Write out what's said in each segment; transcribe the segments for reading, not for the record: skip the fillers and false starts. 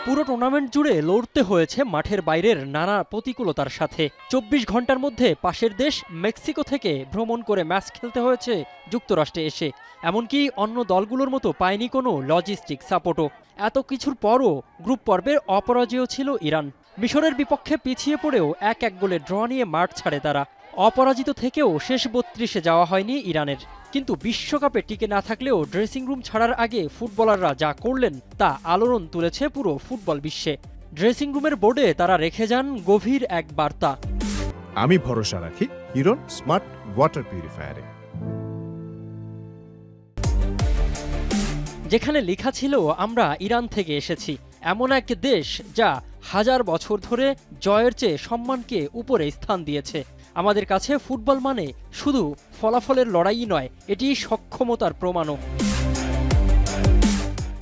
পুরো টুর্নামেন্ট জুড়ে লড়তে হয়েছে মাঠের বাইরের নানা প্রতিকূলতার সাথে। ২৪ ঘন্টার মধ্যে পাশের দেশ মেক্সিকো থেকে ভ্রমণ করে ম্যাচ খেলতে হয়েছে যুক্তরাষ্ট্রে এসে। এমনকি অন্য দলগুলোর মতো পায়নি কোনো লজিস্টিক সাপোর্টও। এত কিছুর পরও গ্রুপ পর্বের অপরাজেয় ছিল ইরান। মিশরের বিপক্ষে পিছিয়ে পড়েও ১-১ গোলে ড্র নিয়ে মাঠ ছাড়ে তারা। অপরাজিত থেকেও শেষ ৩২-এ যাওয়া হয়নি ইরানের। কিন্তু বিশ্বকাপে টিকে না থাকলেও ড্রেসিং রুম ছাড়ার আগে ফুটবলাররা যা করলেন তা আলোড়ন তুলেছে পুরো ফুটবল বিশ্বে। ড্রেসিং রুমের বোর্ডে তারা রেখে যান গভীর এক বার্তা। আমি ভরসা রাখি হিরন স্মার্ট ওয়াটার পিউরিফায়ারে। যেখানে লেখা ছিল আমরা ইরান থেকে এসেছি, এমন এক দেশ যা হাজার বছর ধরে জয়ের চেয়ে সম্মানকে উপরে স্থান দিয়েছে। আমাদের কাছে ফুটবল মানে শুধু ফলাফলের লড়াই নয়, এটি সক্ষমতার প্রমাণও।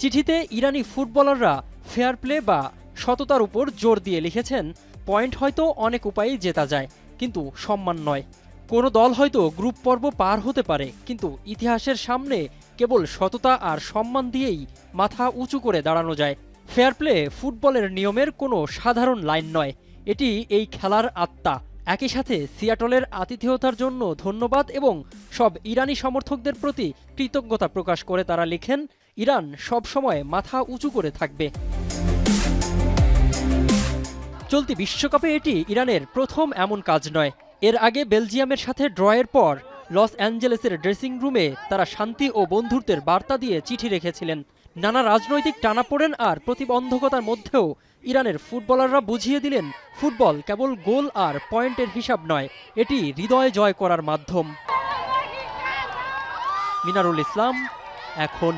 চিঠিতে ইরানি ফুটবলাররা ফেয়ার প্লে বা সততার উপর জোর দিয়ে লিখেছেন, পয়েন্ট হয়তো অনেক উপায়েই জেতা যায়, কিন্তু সম্মান নয়। কোনো দল হয়তো গ্রুপ পর্ব পার হতে পারে, কিন্তু ইতিহাসের সামনে কেবল সততা আর সম্মান দিয়েই মাথা উঁচু করে দাঁড়ানো যায়। ফেয়ার প্লে ফুটবলের নিয়মের কোনো সাধারণ লাইন নয়, এটি এই খেলার আত্মা। একই সাথে সিয়াটলের আতিথেয়তার জন্য ধন্যবাদ এবং সব ইরানি সমর্থকদের প্রতি কৃতজ্ঞতা প্রকাশ করে তারা লিখেন, ইরান সবসময় মাথা উঁচু করে থাকবে। চলতি বিশ্বকাপে এটি ইরানের প্রথম এমন কাজ নয়। এর আগে বেলজিয়ামের সাথে ড্রয়ের পর লস অ্যাঞ্জেলেসের ড্রেসিং রুমে তারা শান্তি ও বন্ধুত্বের বার্তা দিয়ে চিঠি রেখেছিলেন। নানা রাজনৈতিক টানাপোড়েন আর প্রতিবন্ধকতার মধ্যেও ইরানের ফুটবলাররা বুঝিয়ে দিলেন, ফুটবল কেবল গোল আর পয়েন্টের হিসাব নয়, এটি হৃদয় জয় করার মাধ্যম। মিনারুল ইসলাম, এখন।